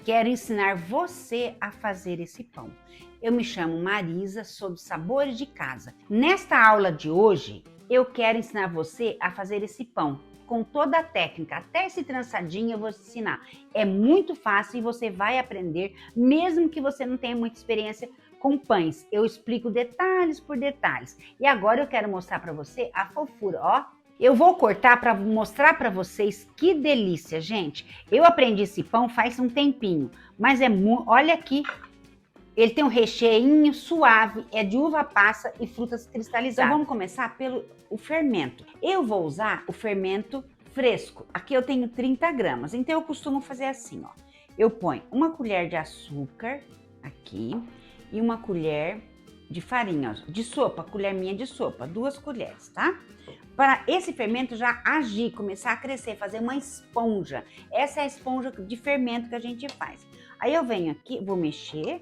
quero ensinar você a fazer esse pão. Eu me chamo Marisa, sou do Sabores de Casa. Nesta aula de hoje, eu quero ensinar você a fazer esse pão com toda a técnica, até esse trançadinho eu vou te ensinar. É muito fácil e você vai aprender, mesmo que você não tenha muita experiência com pães. Eu explico detalhes por detalhes. E agora eu quero mostrar para você a fofura, ó. Eu vou cortar para mostrar para vocês que delícia, gente. Eu aprendi esse pão faz um tempinho, mas olha aqui. Ele tem um recheinho suave, é de uva passa e frutas cristalizadas. Então vamos começar pelo fermento. Eu vou usar o fermento fresco. Aqui eu tenho 30 gramas, então eu costumo fazer assim, ó. Eu ponho uma colher de açúcar aqui e uma colher de farinha, ó, de sopa, colher minha de sopa, 2 colheres, tá? Para esse fermento já agir, começar a crescer, fazer uma esponja. Essa é a esponja de fermento que a gente faz. Aí eu venho aqui, vou mexer,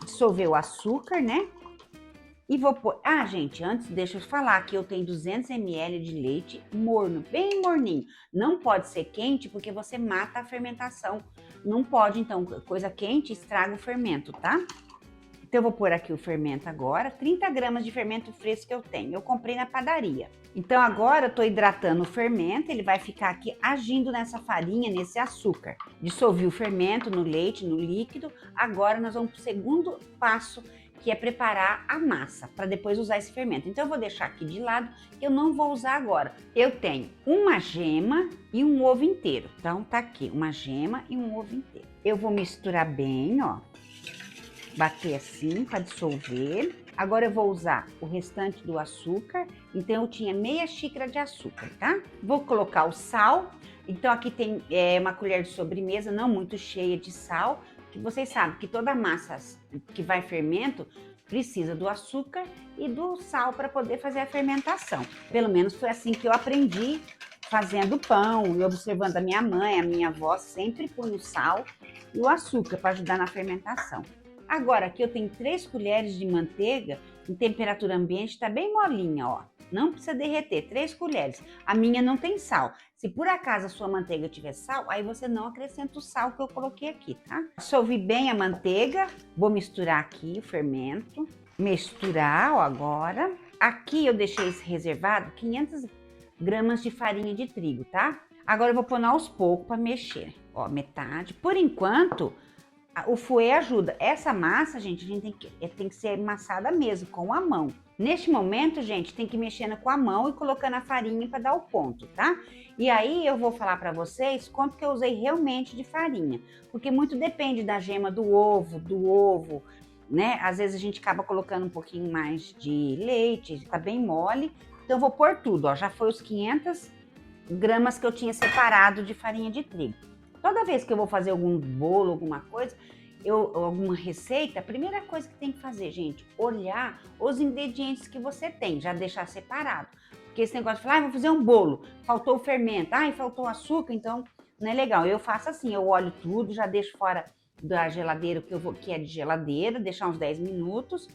dissolver o açúcar, né? E vou pôr... Ah, gente, antes deixa eu falar que eu tenho 200 ml de leite morno, bem morninho. Não pode ser quente porque você mata a fermentação. Não pode, então, coisa quente estraga o fermento, tá? Então eu vou pôr aqui o fermento agora, 30 gramas de fermento fresco que eu tenho. Eu comprei na padaria. Então agora eu tô hidratando o fermento, ele vai ficar aqui agindo nessa farinha, nesse açúcar. Dissolvi o fermento no leite, no líquido. Agora nós vamos pro segundo passo, que é preparar a massa, para depois usar esse fermento. Então eu vou deixar aqui de lado, que eu não vou usar agora. Eu tenho uma gema e um ovo inteiro. Então tá aqui, uma gema e um ovo inteiro. Eu vou misturar bem, ó. Bater assim para dissolver. Agora eu vou usar o restante do açúcar. Então eu tinha meia xícara de açúcar, tá? Vou colocar o sal. Então aqui tem uma colher de sobremesa, não muito cheia de sal. Que vocês sabem que toda massa que vai fermento precisa do açúcar e do sal para poder fazer a fermentação. Pelo menos foi assim que eu aprendi fazendo pão e observando a minha mãe, a minha avó sempre põe o sal e o açúcar para ajudar na fermentação. Agora aqui eu tenho 3 colheres de manteiga em temperatura ambiente, está bem molinha, ó. Não precisa derreter, 3 colheres. A minha não tem sal. Se por acaso a sua manteiga tiver sal, aí você não acrescenta o sal que eu coloquei aqui, tá? Dissolvi bem a manteiga, vou misturar aqui o fermento. Misturar, ó, agora. Aqui eu deixei reservado 500 gramas de farinha de trigo, tá? Agora eu vou pôr aos poucos para mexer. Ó, metade. Por enquanto... O fouet ajuda. Essa massa, gente, a gente tem que ser amassada mesmo, com a mão. Neste momento, gente, tem que ir mexendo com a mão e colocando a farinha para dar o ponto, tá? E aí eu vou falar para vocês quanto que eu usei realmente de farinha. Porque muito depende da gema do ovo, né? Às vezes a gente acaba colocando um pouquinho mais de leite, tá bem mole. Então eu vou pôr tudo, ó. Já foi os 500 gramas que eu tinha separado de farinha de trigo. Toda vez que eu vou fazer algum bolo, alguma coisa, alguma receita, a primeira coisa que tem que fazer, gente, olhar os ingredientes que você tem, já deixar separado. Porque esse negócio de falar, vou fazer um bolo, faltou o fermento, faltou açúcar, então não é legal. Eu faço assim, eu olho tudo, já deixo fora da geladeira, que é de geladeira, deixar uns 10 minutos,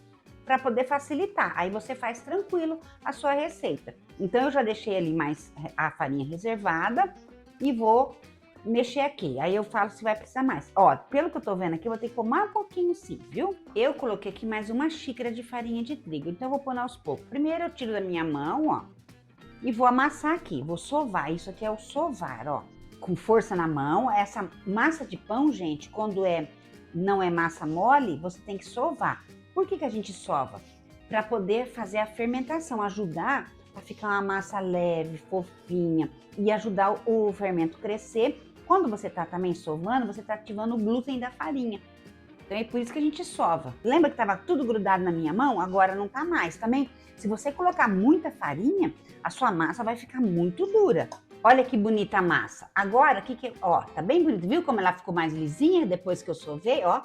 para poder facilitar. Aí você faz tranquilo a sua receita. Então eu já deixei ali mais a farinha reservada e vou mexer aqui, aí eu falo se vai precisar mais. Ó, pelo que eu tô vendo aqui, eu vou ter que pôr mais um pouquinho sim, viu? Eu coloquei aqui mais uma xícara de farinha de trigo, então eu vou pôr aos poucos. Primeiro eu tiro da minha mão, ó, e vou amassar aqui, vou sovar, isso aqui é o sovar, ó. Com força na mão, essa massa de pão, gente, quando não é massa mole, você tem que sovar. Por que a gente sova? Para poder fazer a fermentação, ajudar a ficar uma massa leve, fofinha e ajudar o fermento crescer. Quando você tá também sovando, você tá ativando o glúten da farinha. Então é por isso que a gente sova. Lembra que tava tudo grudado na minha mão? Agora não tá mais. Também, se você colocar muita farinha, a sua massa vai ficar muito dura. Olha que bonita a massa. Agora, ó, tá bem bonito. Viu como ela ficou mais lisinha depois que eu sovei, ó?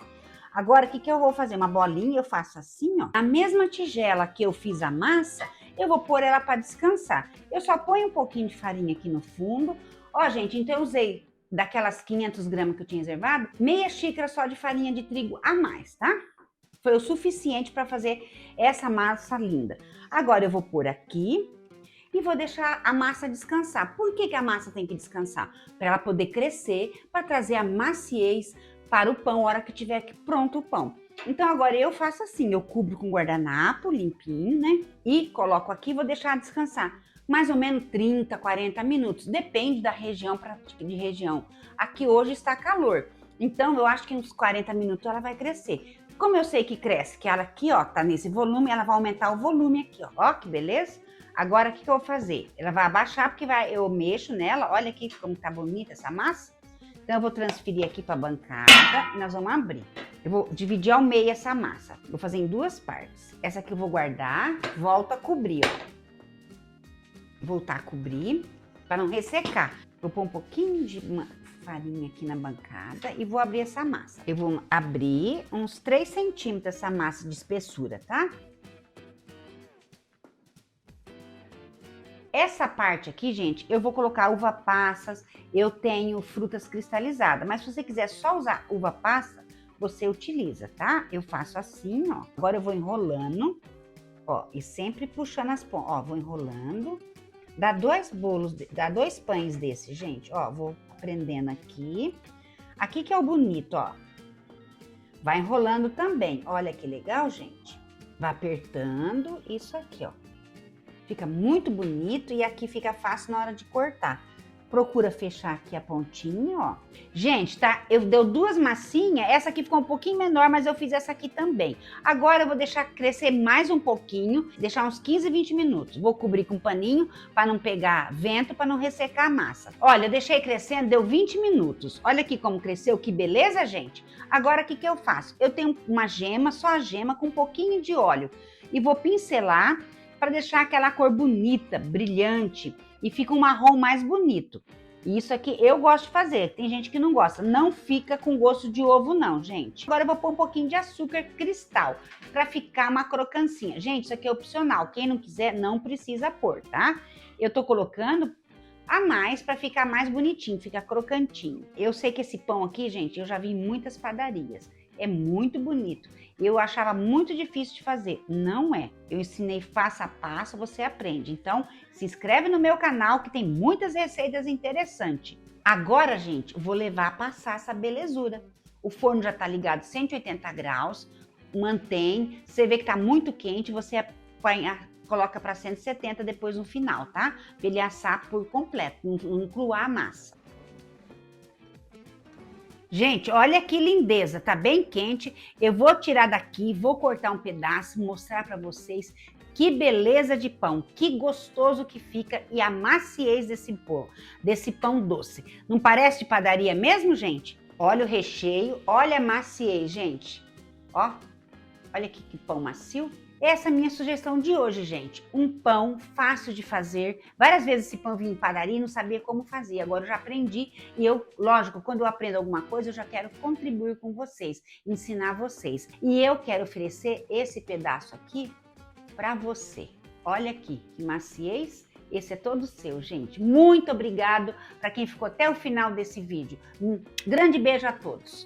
Agora, o que eu vou fazer? Uma bolinha, eu faço assim, ó. Na mesma tigela que eu fiz a massa, eu vou pôr ela para descansar. Eu só ponho um pouquinho de farinha aqui no fundo. Ó, gente, então eu usei daquelas 500 gramas que eu tinha reservado, meia xícara só de farinha de trigo a mais, tá? Foi o suficiente para fazer essa massa linda. Agora eu vou pôr aqui e vou deixar a massa descansar. Por que a massa tem que descansar? Para ela poder crescer, para trazer a maciez, para o pão, a hora que tiver pronto o pão. Então agora eu faço assim, eu cubro com guardanapo limpinho, né? E coloco aqui, vou deixar descansar. Mais ou menos 30, 40 minutos, depende da região de região. Aqui hoje está calor, então eu acho que uns 40 minutos ela vai crescer. Como eu sei que cresce, que ela aqui, ó, tá nesse volume, ela vai aumentar o volume aqui, ó. Ó, que beleza? Agora, o que eu vou fazer? Ela vai abaixar, porque eu mexo nela. Olha aqui como tá bonita essa massa. Então, eu vou transferir aqui pra bancada e nós vamos abrir. Eu vou dividir ao meio essa massa. Vou fazer em duas partes. Essa aqui eu vou guardar, volto a cobrir, ó. Voltar a cobrir, para não ressecar. Vou pôr um pouquinho de farinha aqui na bancada e vou abrir essa massa. Eu vou abrir uns 3 centímetros essa massa de espessura, tá? Essa parte aqui, gente, eu vou colocar uva passas, eu tenho frutas cristalizadas, mas se você quiser só usar uva passa, você utiliza, tá? Eu faço assim, ó. Agora eu vou enrolando, ó, e sempre puxando as pontas, ó, vou enrolando. Dá 2 bolos, dá 2 pães desse, gente, ó, vou prendendo aqui. Aqui que é o bonito, ó. Vai enrolando também, olha que legal, gente. Vai apertando isso aqui, ó. Fica muito bonito e aqui fica fácil na hora de cortar. Procura fechar aqui a pontinha, ó. Gente, tá? Eu dei 2 massinhas, essa aqui ficou um pouquinho menor, mas eu fiz essa aqui também. Agora eu vou deixar crescer mais um pouquinho, deixar uns 15, 20 minutos. Vou cobrir com um paninho para não pegar vento, para não ressecar a massa. Olha, eu deixei crescendo, deu 20 minutos. Olha aqui como cresceu, que beleza, gente? Agora, o que eu faço? Eu tenho uma gema, só a gema, com um pouquinho de óleo. E vou pincelar para deixar aquela cor bonita, brilhante, e fica um marrom mais bonito. Isso aqui eu gosto de fazer, tem gente que não gosta. Não fica com gosto de ovo não, gente. Agora eu vou pôr um pouquinho de açúcar cristal, para ficar uma crocancinha. Gente, isso aqui é opcional, quem não quiser não precisa pôr, tá? Eu tô colocando a mais para ficar mais bonitinho, fica crocantinho. Eu sei que esse pão aqui, gente, eu já vi em muitas padarias. É muito bonito. Eu achava muito difícil de fazer. Não é. Eu ensinei passo a passo, você aprende. Então, se inscreve no meu canal que tem muitas receitas interessantes. Agora, gente, eu vou levar a passar essa belezura. O forno já tá ligado 180 graus. Mantém. Você vê que tá muito quente, você coloca para 170 depois no final, tá? Pra ele assar por completo, não incluir a massa. Gente, olha que lindeza, tá bem quente. Eu vou tirar daqui, vou cortar um pedaço, mostrar para vocês que beleza de pão, que gostoso que fica e a maciez desse pão doce. Não parece de padaria mesmo, gente? Olha o recheio, olha a maciez, gente. Ó, olha que pão macio. Essa é a minha sugestão de hoje, gente. Um pão fácil de fazer. Várias vezes esse pão vinha em padaria e não sabia como fazer. Agora eu já aprendi e lógico, quando eu aprendo alguma coisa, eu já quero contribuir com vocês, ensinar vocês. E eu quero oferecer esse pedaço aqui para você. Olha aqui, que maciez. Esse é todo seu, gente. Muito obrigado para quem ficou até o final desse vídeo. Um grande beijo a todos.